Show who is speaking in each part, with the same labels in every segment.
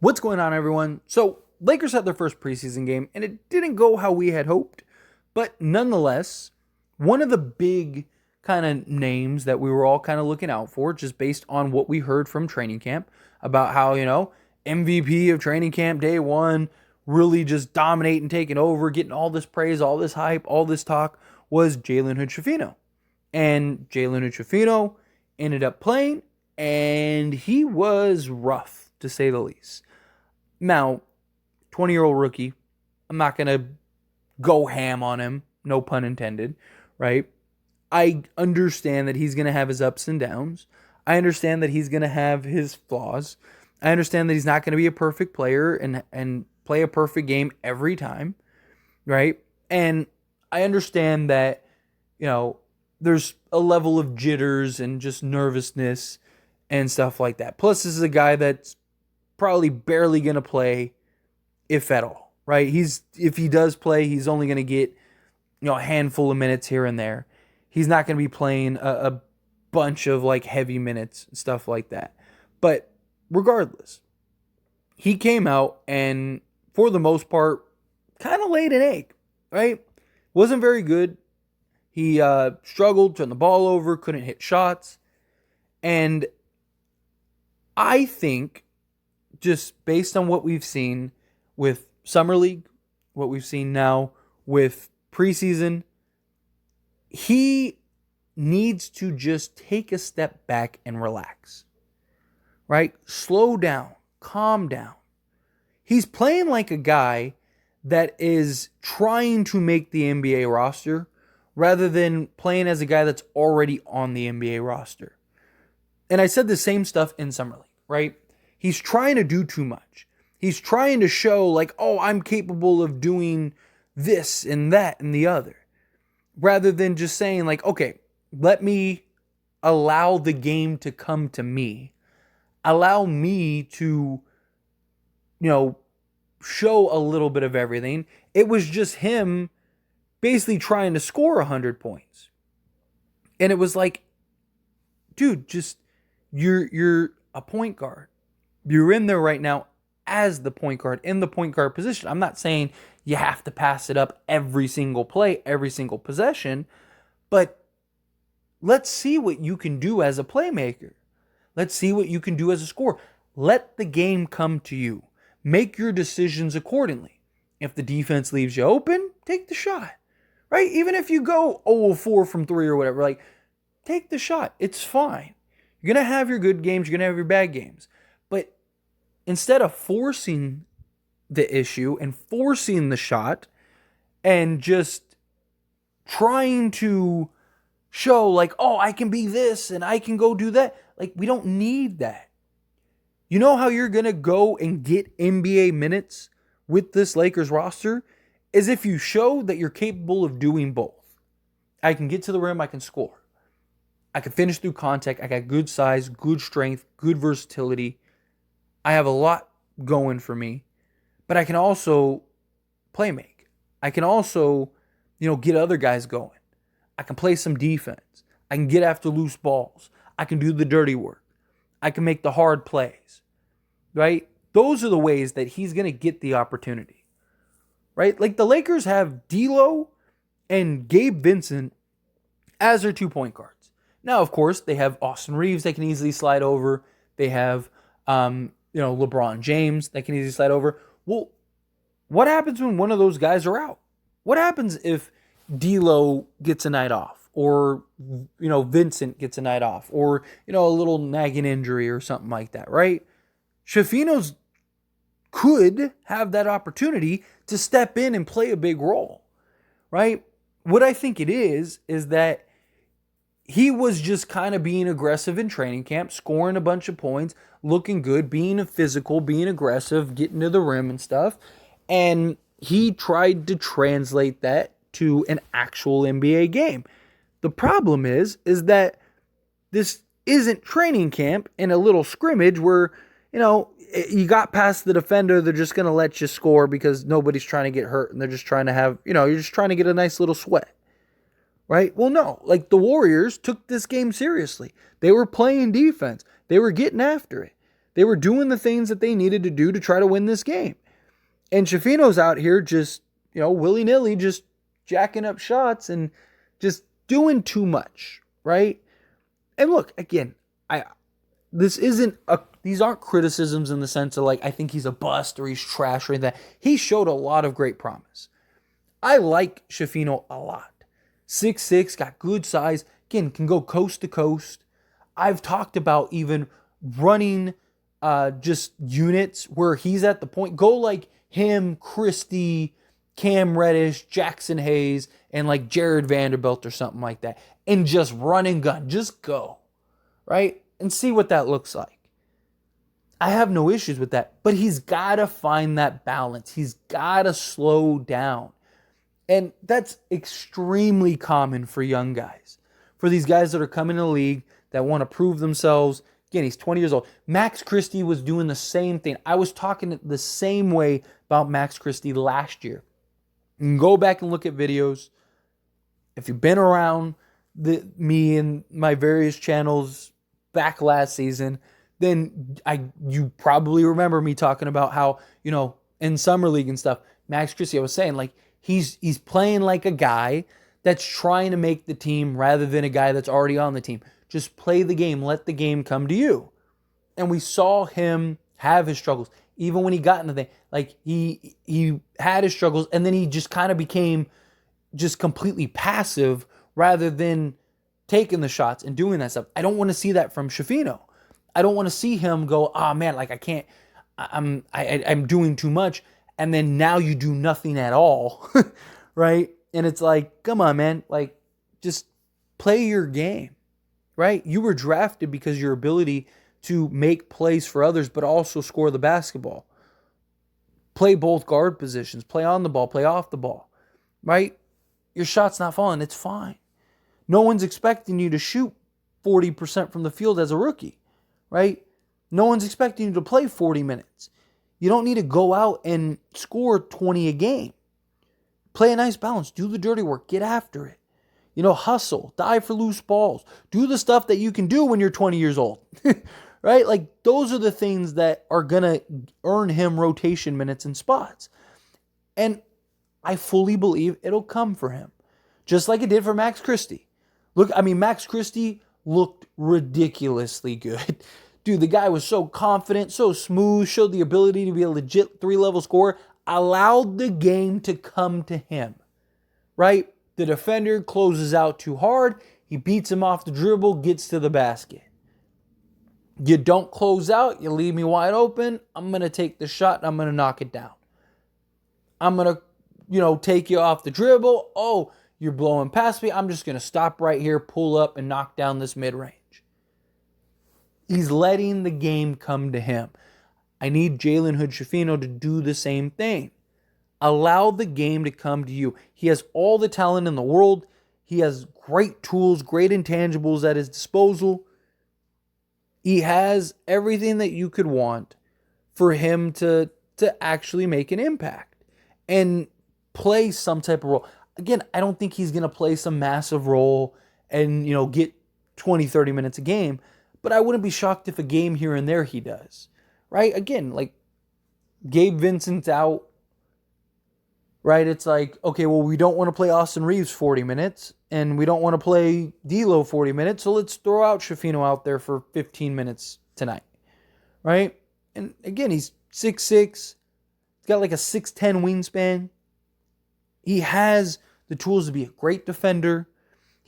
Speaker 1: What's going on, everyone? So, Lakers had their first preseason game, and it didn't go how we had hoped. But nonetheless, one of the big kind of names that we were all kind of looking out for, just based on what we heard from training camp about how, MVP of training camp day one, really just dominating, taking over, getting all this praise, all this hype, all this talk, was Jalen Hood Schifino. And Jalen Hood Schifino ended up playing, and he was rough, to say the least. Now, 20-year-old rookie, I'm not going to go ham on him, no pun intended, right? I understand that he's going to have his ups and downs. I understand that he's going to have his flaws. I understand that he's not going to be a perfect player and play a perfect game every time, right? And I understand that, there's a level of jitters and just nervousness and stuff like that. Plus, this is a guy that's probably barely going to play, if at all, right? If he does play, he's only going to get, a handful of minutes here and there. He's not going to be playing a bunch of like heavy minutes and stuff like that. But regardless, he came out and for the most part kind of laid an egg, right? Wasn't very good. He struggled, turned the ball over, couldn't hit shots. And I think, just based on what we've seen with Summer League, what we've seen now with preseason, he needs to just take a step back and relax, right? Slow down, calm down. He's playing like a guy that is trying to make the NBA roster rather than playing as a guy that's already on the NBA roster. And I said the same stuff in Summer League, right? He's trying to do too much. He's trying to show like, oh, I'm capable of doing this and that and the other. Rather than just saying like, okay, let me allow the game to come to me. Allow me to, show a little bit of everything. It was just him basically trying to score 100 points. And it was like, dude, just you're a point guard. You're in there right now as the point guard, in the point guard position. I'm not saying you have to pass it up every single play, every single possession, but let's see what you can do as a playmaker. Let's see what you can do as a scorer. Let the game come to you. Make your decisions accordingly. If the defense leaves you open, take the shot, right? Even if you go 0-4 from 3 or whatever, like, take the shot. It's fine. You're going to have your good games. You're going to have your bad games. But instead of forcing the issue and forcing the shot and just trying to show like, oh, I can be this and I can go do that. Like, we don't need that. You know how you're going to go and get NBA minutes with this Lakers roster? Is if you show that you're capable of doing both. I can get to the rim, I can score. I can finish through contact. I got good size, good strength, good versatility. I have a lot going for me. But I can also play make. I can also, get other guys going. I can play some defense. I can get after loose balls. I can do the dirty work. I can make the hard plays. Right? Those are the ways that he's going to get the opportunity. Right? Like the Lakers have D'Lo and Gabe Vincent as their 2-point guards. Now, of course, they have Austin Reeves that can easily slide over. They have, LeBron James that can easily slide over. Well, what happens when one of those guys are out? What happens if D'Lo gets a night off, or Vincent gets a night off, or a little nagging injury or something like that, right? Schifino's could have that opportunity to step in and play a big role, right? What I think it is that he was just kind of being aggressive in training camp, scoring a bunch of points, looking good, being physical, being aggressive, getting to the rim and stuff. And he tried to translate that to an actual NBA game. The problem is that this isn't training camp and a little scrimmage where, you got past the defender, they're just going to let you score because nobody's trying to get hurt and they're just trying to have, you're just trying to get a nice little sweat. Right? Well, no. Like the Warriors took this game seriously. They were playing defense. They were getting after it. They were doing the things that they needed to do to try to win this game. And Schifino's out here just, willy-nilly, just jacking up shots and just doing too much, right? And look, again, these aren't criticisms in the sense of like, I think he's a bust or he's trash or anything. He showed a lot of great promise. I like Schifino a lot. 6'6", got good size. Again, can go coast to coast. I've talked about even running just units where he's at the point. Go like him, Christie, Cam Reddish, Jackson Hayes, and like Jared Vanderbilt or something like that. And just run and gun. Just go. Right? And see what that looks like. I have no issues with that. But he's got to find that balance. He's got to slow down. And that's extremely common for young guys. For these guys that are coming in the league that want to prove themselves. Again, he's 20 years old. Max Christie was doing the same thing. I was talking the same way about Max Christie last year. You can go back and look at videos. If you've been around me and my various channels back last season, then you probably remember me talking about how, in summer league and stuff, Max Christie, I was saying, like, he's playing like a guy that's trying to make the team rather than a guy that's already on the team. Just play the game. Let the game come to you. And we saw him have his struggles. Even when he got into the thing, like he had his struggles, and then he just kind of became just completely passive rather than taking the shots and doing that stuff. I don't want to see that from Schifino. I don't want to see him go, oh man, like I can't, I'm doing too much. And then now you do nothing at all, right? And it's like, come on, man, like just play your game, right? You were drafted because your ability to make plays for others, but also score the basketball. Play both guard positions, play on the ball, play off the ball, right? Your shot's not falling, it's fine. No one's expecting you to shoot 40% from the field as a rookie, right? No one's expecting you to play 40 minutes. You don't need to go out and score 20 a game. Play a nice balance. Do the dirty work. Get after it. Hustle. Dive for loose balls. Do the stuff that you can do when you're 20 years old. Right? Like, those are the things that are going to earn him rotation minutes and spots. And I fully believe it'll come for him. Just like it did for Max Christie. Look, Max Christie looked ridiculously good. Dude, the guy was so confident, so smooth, showed the ability to be a legit 3-level scorer, allowed the game to come to him, right? The defender closes out too hard, he beats him off the dribble, gets to the basket. You don't close out, you leave me wide open, I'm going to take the shot and I'm going to knock it down. I'm going to, take you off the dribble. Oh, you're blowing past me. I'm just going to stop right here, pull up, and knock down this mid-range. He's letting the game come to him. I need Jalen Hood Schifino to do the same thing. Allow the game to come to you. He has all the talent in the world. He has great tools, great intangibles at his disposal. He has everything that you could want for him to actually make an impact and play some type of role. Again, I don't think he's going to play some massive role and, get 20, 30 minutes a game. But I wouldn't be shocked if a game here and there he does. Right? Again, like Gabe Vincent's out. Right? It's like, okay, well, we don't want to play Austin Reeves 40 minutes. And we don't want to play D'Lo 40 minutes. So let's throw out Schifino out there for 15 minutes tonight. Right? And again, he's 6'6". He's got like a 6'10 wingspan. He has the tools to be a great defender.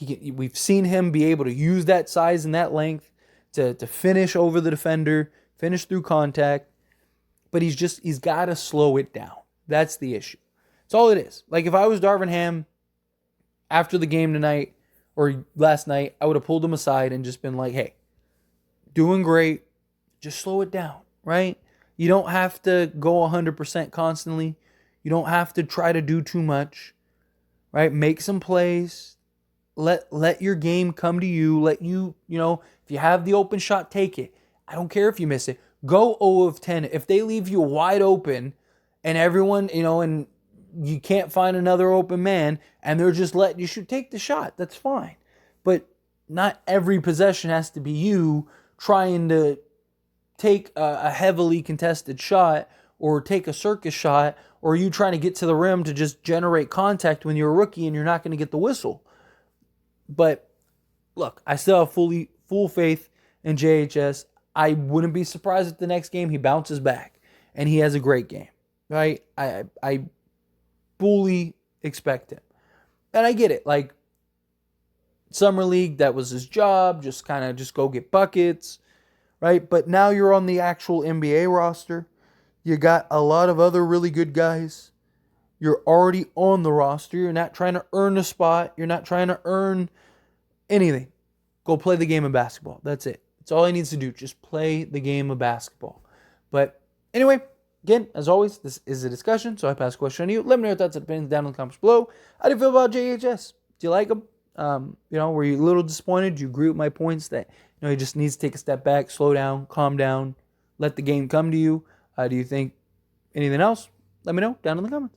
Speaker 1: We've seen him be able to use that size and that length to finish over the defender, finish through contact. But he's got to slow it down. That's the issue. That's all it is. Like if I was Darvin Ham after the game tonight or last night, I would have pulled him aside and just been like, hey, doing great. Just slow it down, right? You don't have to go 100% constantly. You don't have to try to do too much, right? Make some plays. Let your game come to you. Let you, if you have the open shot, take it. I don't care if you miss it. Go 0 of 10. If they leave you wide open and everyone, and you can't find another open man and they're just letting you shoot, take the shot. That's fine. But not every possession has to be you trying to take a heavily contested shot or take a circus shot, or are you trying to get to the rim to just generate contact when you're a rookie and you're not going to get the whistle? But look, I still have full faith in JHS. I wouldn't be surprised if the next game he bounces back and he has a great game, right? I fully expect him. And I get it. Like, Summer League, that was his job. Just go get buckets, right? But now you're on the actual NBA roster. You got a lot of other really good guys. You're already on the roster. You're not trying to earn a spot. You're not trying to earn anything. Go play the game of basketball. That's it. That's all he needs to do. Just play the game of basketball. But anyway, again, as always, this is a discussion, so I pass the question on to you. Let me know your thoughts and opinions down in the comments below. How do you feel about JHS? Do you like him? Were you a little disappointed? Do you agree with my points that he just needs to take a step back, slow down, calm down, let the game come to you? Do you think anything else? Let me know down in the comments.